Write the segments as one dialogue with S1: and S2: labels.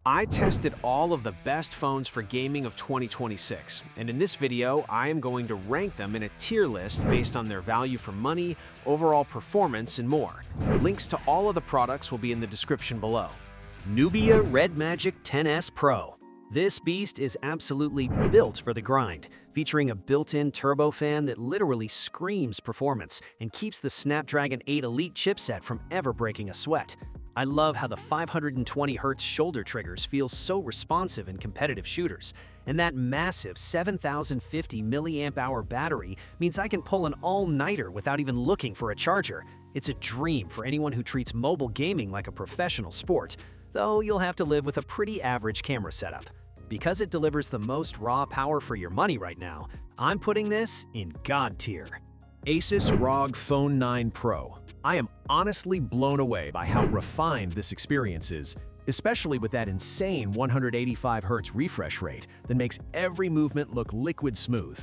S1: I tested all of the best phones for gaming of 2026, and in this video, I am going to rank them in a tier list based on their value for money, overall performance, and more. Links to all of the products will be in the description below.
S2: Nubia RedMagic 10S Pro. This beast is absolutely built for the grind, featuring a built-in turbofan that literally screams performance and keeps the Snapdragon 8 Elite chipset from ever breaking a sweat. I love how the 520Hz shoulder triggers feel so responsive in competitive shooters, and that massive 7050 mAh battery means I can pull an all-nighter without even looking for a charger. It's a dream for anyone who treats mobile gaming like a professional sport, though you'll have to live with a pretty average camera setup. Because it delivers the most raw power for your money right now, I'm putting this in God tier.
S3: ASUS ROG Phone 9 Pro. I am honestly blown away by how refined this experience is, especially with that insane 185Hz refresh rate that makes every movement look liquid smooth.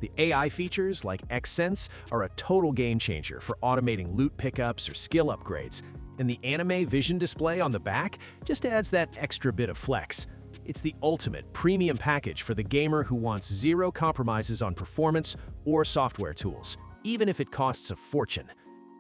S3: The AI features like Xsense are a total game changer for automating loot pickups or skill upgrades, and the anime vision display on the back just adds that extra bit of flex. It's the ultimate premium package for the gamer who wants zero compromises on performance or software tools, even if it costs a fortune.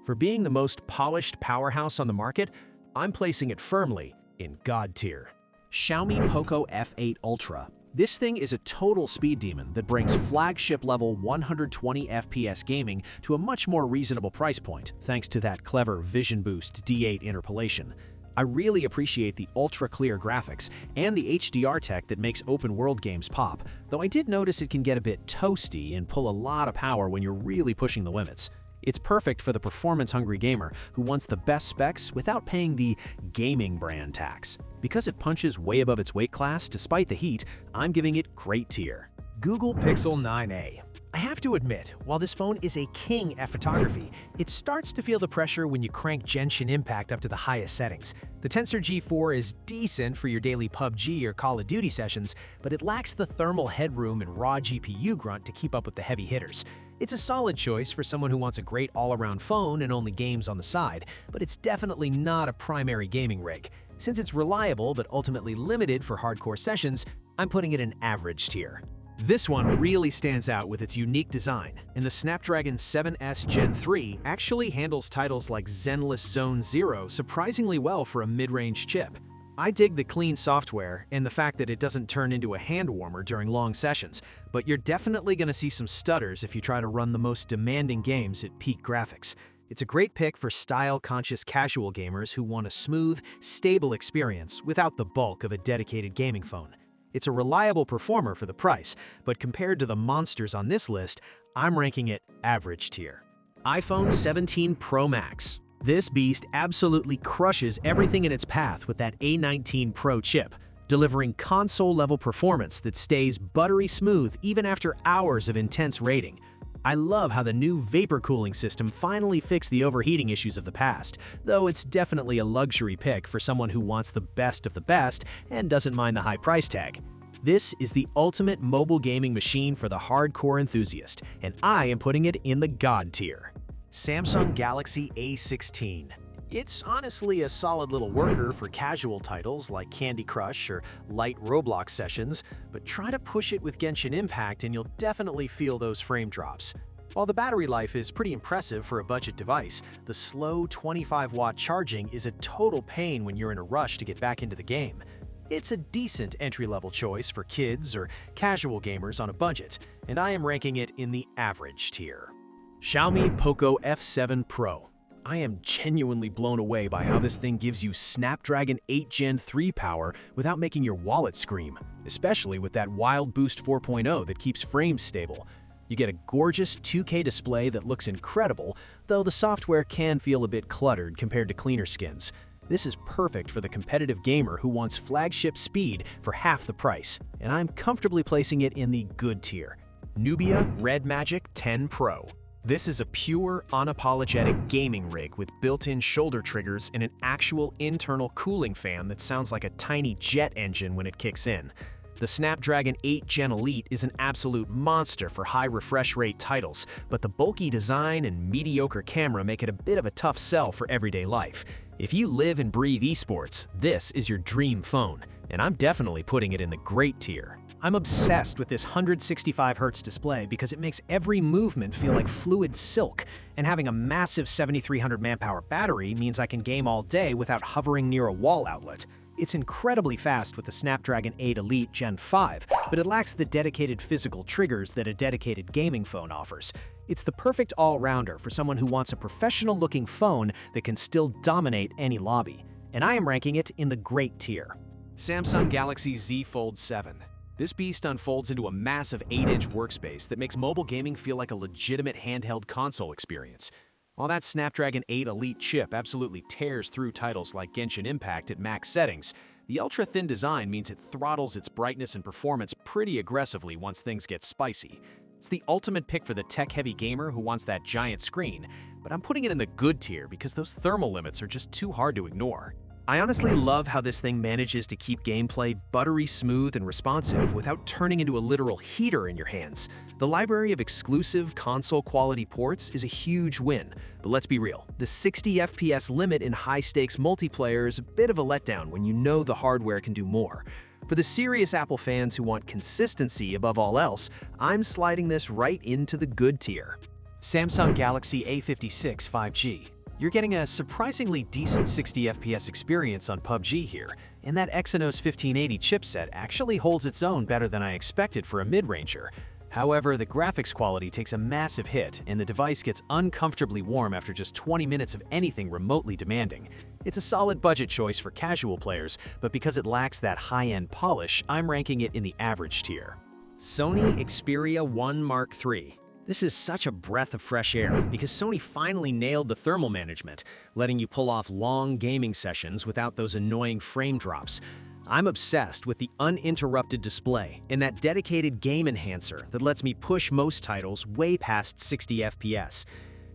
S3: For being the most polished powerhouse on the market, I'm placing it firmly in God tier.
S1: Xiaomi Poco F8 Ultra. This thing is a total speed demon that brings flagship level 120 FPS gaming to a much more reasonable price point, thanks to that clever Vision Boost D8 interpolation. I really appreciate the ultra-clear graphics and the HDR tech that makes open-world games pop, though I did notice it can get a bit toasty and pull a lot of power when you're really pushing the limits. It's perfect for the performance-hungry gamer who wants the best specs without paying the gaming brand tax. Because it punches way above its weight class despite the heat, I'm giving it great tier.
S4: Google Pixel 9a. I have to admit, while this phone is a king at photography, it starts to feel the pressure when you crank Genshin Impact up to the highest settings. The Tensor G4 is decent for your daily PUBG or Call of Duty sessions, but it lacks the thermal headroom and raw GPU grunt to keep up with the heavy hitters. It's a solid choice for someone who wants a great all-around phone and only games on the side, but it's definitely not a primary gaming rig. Since it's reliable but ultimately limited for hardcore sessions, I'm putting it in average tier.
S1: This one really stands out with its unique design, and the Snapdragon 7S Gen 3 actually handles titles like Zenless Zone Zero surprisingly well for a mid-range chip. I dig the clean software and the fact that it doesn't turn into a hand warmer during long sessions, but you're definitely going to see some stutters if you try to run the most demanding games at peak graphics. It's a great pick for style-conscious casual gamers who want a smooth, stable experience without the bulk of a dedicated gaming phone. It's a reliable performer for the price, but compared to the monsters on this list, I'm ranking it average tier. iPhone 17 Pro Max. This beast absolutely crushes everything in its path with that A19 Pro chip, delivering console-level performance that stays buttery smooth even after hours of intense rating. I love how the new vapor cooling system finally fixed the overheating issues of the past, though it's definitely a luxury pick for someone who wants the best of the best and doesn't mind the high price tag. This is the ultimate mobile gaming machine for the hardcore enthusiast, and I am putting it in the God tier.
S4: Samsung Galaxy A16.
S1: It's honestly a solid little worker for casual titles like Candy Crush or light Roblox sessions, but try to push it with Genshin Impact and you'll definitely feel those frame drops. While the battery life is pretty impressive for a budget device, the slow 25-watt charging is a total pain when you're in a rush to get back into the game. It's a decent entry-level choice for kids or casual gamers on a budget, and I am ranking it in the average tier.
S3: Xiaomi Poco F7 Pro. I am genuinely blown away by how this thing gives you Snapdragon 8 Gen 3 power without making your wallet scream, especially with that Wild Boost 4.0 that keeps frames stable. You get a gorgeous 2K display that looks incredible, though the software can feel a bit cluttered compared to cleaner skins. This is perfect for the competitive gamer who wants flagship speed for half the price, and I'm comfortably placing it in the good tier.
S4: Nubia RedMagic 10 Pro. This is a pure, unapologetic gaming rig with built-in shoulder triggers and an actual internal cooling fan that sounds like a tiny jet engine when it kicks in. The Snapdragon 8 Gen Elite is an absolute monster for high refresh rate titles, but the bulky design and mediocre camera make it a bit of a tough sell for everyday life. If you live and breathe esports, this is your dream phone.
S3: and I'm definitely putting it in the great tier.
S4: I'm obsessed with this 165Hz display because it makes every movement feel like fluid silk, and having a massive 7300 mAh battery means I can game all day without hovering near a wall outlet. It's incredibly fast with the Snapdragon 8 Elite Gen 5, but it lacks the dedicated physical triggers that a dedicated gaming phone offers. It's the perfect all-rounder for someone who wants a professional-looking phone that can still dominate any lobby. And I am ranking it in the great tier.
S3: Samsung Galaxy Z Fold 7. This beast unfolds into a massive 8-inch workspace that makes mobile gaming feel like a legitimate handheld console experience. While that Snapdragon 8 Elite chip absolutely tears through titles like Genshin Impact at max settings, the ultra-thin design means it throttles its brightness and performance pretty aggressively once things get spicy. It's the ultimate pick for the tech-heavy gamer who wants that giant screen, but I'm putting it in the good tier because those thermal limits are just too hard to ignore.
S2: I honestly love how this thing manages to keep gameplay buttery smooth and responsive without turning into a literal heater in your hands. The library of exclusive console-quality ports is a huge win, but let's be real, the 60 FPS limit in high-stakes multiplayer is a bit of a letdown when you know the hardware can do more. For the serious Apple fans who want consistency above all else, I'm sliding this right into the good tier.
S1: Samsung Galaxy A56 5G. You're getting a surprisingly decent 60 FPS experience on PUBG here, and that Exynos 1580 chipset actually holds its own better than I expected for a mid-ranger. However, the graphics quality takes a massive hit, and the device gets uncomfortably warm after just 20 minutes of anything remotely demanding. It's a solid budget choice for casual players, but because it lacks that high-end polish, I'm ranking it in the average tier.
S2: Sony Xperia 1 Mark III. This is such a breath of fresh air because Sony finally nailed the thermal management, letting you pull off long gaming sessions without those annoying frame drops. I'm obsessed with the uninterrupted display and that dedicated game enhancer that lets me push most titles way past 60 FPS.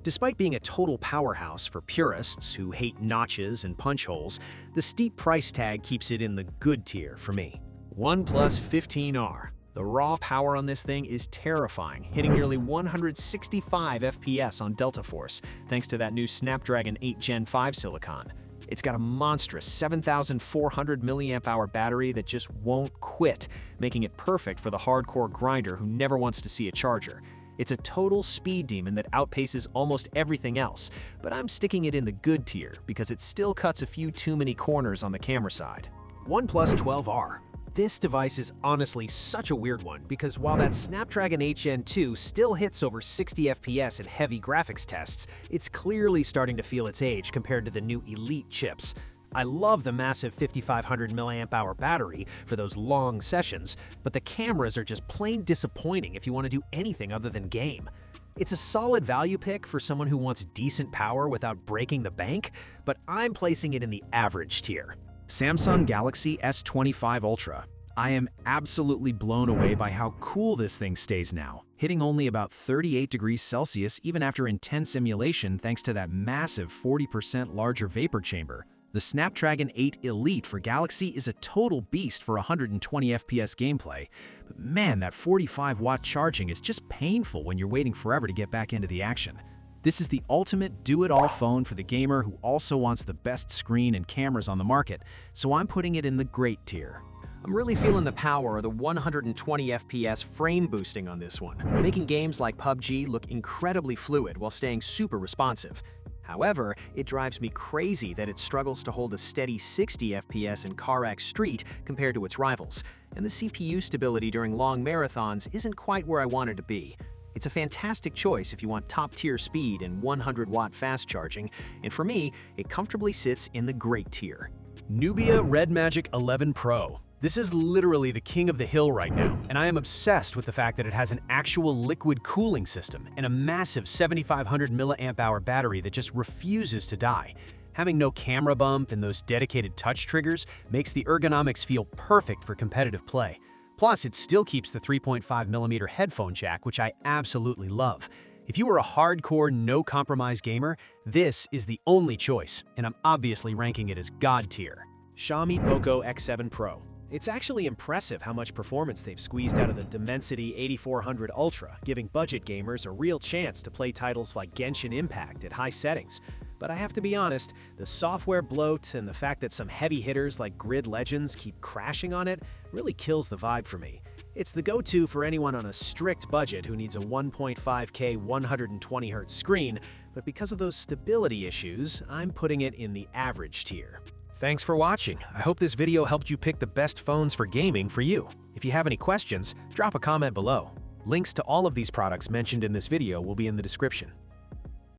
S2: Despite being a total powerhouse for purists who hate notches and punch holes, the steep price tag keeps it in the good tier for me.
S1: OnePlus 15R. The raw power on this thing is terrifying, hitting nearly 165 FPS on Delta Force, thanks to that new Snapdragon 8 Gen 5 silicon. It's got a monstrous 7,400 mAh battery that just won't quit, making it perfect for the hardcore grinder who never wants to see a charger. It's a total speed demon that outpaces almost everything else, but I'm sticking it in the good tier because it still cuts a few too many corners on the camera side.
S4: OnePlus 12R. This device is honestly such a weird one because while that Snapdragon 8 Gen 2 still hits over 60 FPS in heavy graphics tests, it's clearly starting to feel its age compared to the new Elite chips. I love the massive 5500 mAh battery for those long sessions, but the cameras are just plain disappointing if you want to do anything other than game. It's a solid value pick for someone who wants decent power without breaking the bank, but I'm placing it in the average tier.
S3: Samsung Galaxy S25 Ultra. I am absolutely blown away by how cool this thing stays now, hitting only about 38 degrees Celsius even after intense emulation thanks to that massive 40% larger vapor chamber. The Snapdragon 8 Elite for Galaxy is a total beast for 120 FPS gameplay, but man, that 45-watt charging is just painful when you're waiting forever to get back into the action. This is the ultimate do-it-all phone for the gamer who also wants the best screen and cameras on the market, so I'm putting it in the great tier.
S2: I'm really feeling the power of the 120 FPS frame boosting on this one, making games like PUBG look incredibly fluid while staying super responsive. However, it drives me crazy that it struggles to hold a steady 60 FPS in CarX Street compared to its rivals, and the CPU stability during long marathons isn't quite where I want it to be. It's a fantastic choice if you want top-tier speed and 100-watt fast charging, and for me, it comfortably sits in the great tier.
S1: Nubia RedMagic 11 Pro. This is literally the king of the hill right now, and I am obsessed with the fact that it has an actual liquid cooling system and a massive 7,500 mAh battery that just refuses to die. Having no camera bump and those dedicated touch triggers makes the ergonomics feel perfect for competitive play. Plus, it still keeps the 3.5mm headphone jack, which I absolutely love. If you are a hardcore, no-compromise gamer, this is the only choice, and I'm obviously ranking it as God tier. Xiaomi Poco F7 Pro. It's actually impressive how much performance they've squeezed out of the Dimensity 8400 Ultra, giving budget gamers a real chance to play titles like Genshin Impact at high settings.
S4: but I have to be honest, the software bloat and the fact that some heavy hitters like Grid Legends keep crashing on it really kills the vibe for me. It's the go-to for anyone on a strict budget who needs a 1.5K 120Hz screen, but because of those stability issues, I'm putting it in the average tier.
S1: Thanks for watching. I hope this video helped you pick the best phones for gaming for you. If you have any questions, drop a comment below. Links to all of these products mentioned in this video will be in the description.